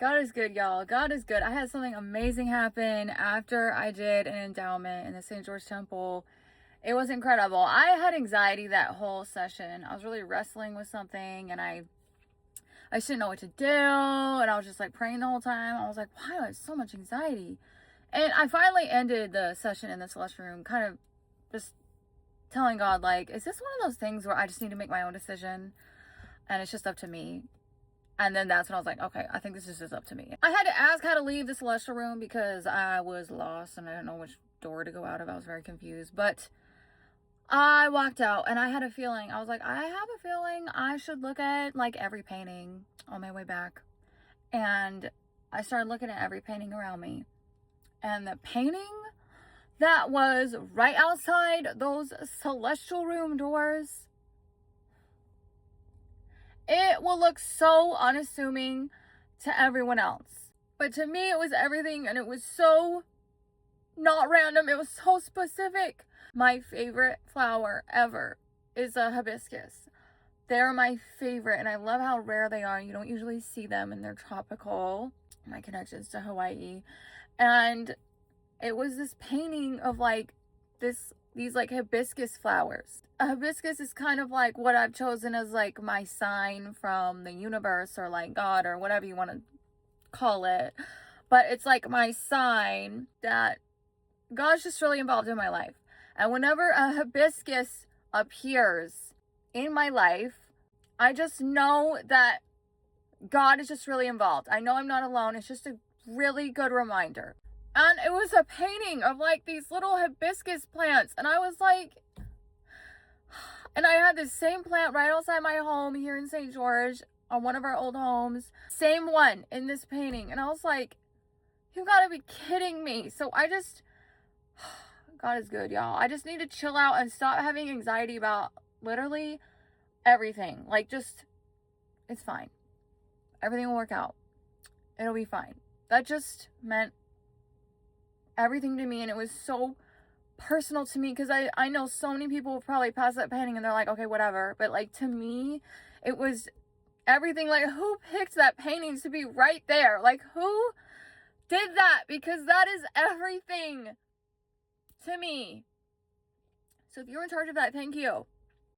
God is good, y'all. God is good. I had something amazing happen after I did an endowment in the St. George Temple. It was incredible. I had anxiety that whole session. I was really wrestling with something and I just didn't know what to do. And I was just like praying the whole time. I was like, why do I have so much anxiety? And I finally ended the session in the celestial room, kind of just telling God, like, is this one of those things where I just need to make my own decision and it's just up to me? And then that's when I was like, okay, I think this is just up to me. I had to ask how to leave the celestial room because I was lost and I didn't know which door to go out of. I was very confused. But I walked out and I had a feeling. I was like, I have a feeling I should look at like every painting on my way back. And I started looking at every painting around me. And the painting that was right outside those celestial room doors, it will look so unassuming to everyone else. But to me, it was everything, and it was so not random. It was so specific. My favorite flower ever is a hibiscus. They're my favorite, and I love how rare they are. You don't usually see them, and they're tropical. My connections to Hawaii. And it was this painting of like these like hibiscus flowers. A hibiscus is kind of like what I've chosen as like my sign from the universe or like God or whatever you want to call it. But it's like my sign that God's just really involved in my life. And whenever a hibiscus appears in my life, I just know that God is just really involved. I know I'm not alone. It's just a really good reminder. And it was a painting of like these little hibiscus plants. And I was like, and I had this same plant right outside my home here in St. George on one of our old homes. Same one in this painting. And I was like, you gotta be kidding me. So God is good, y'all. I just need to chill out and stop having anxiety about literally everything. Like just, it's fine. Everything will work out. It'll be fine. That just meant everything to me, and it was so personal to me because I know so many people will probably pass that painting and they're like, okay, whatever. But like to me, it was everything. Like, who picked that painting to be right there? Like, who did that? Because that is everything to me. So if you're in charge of that, thank you.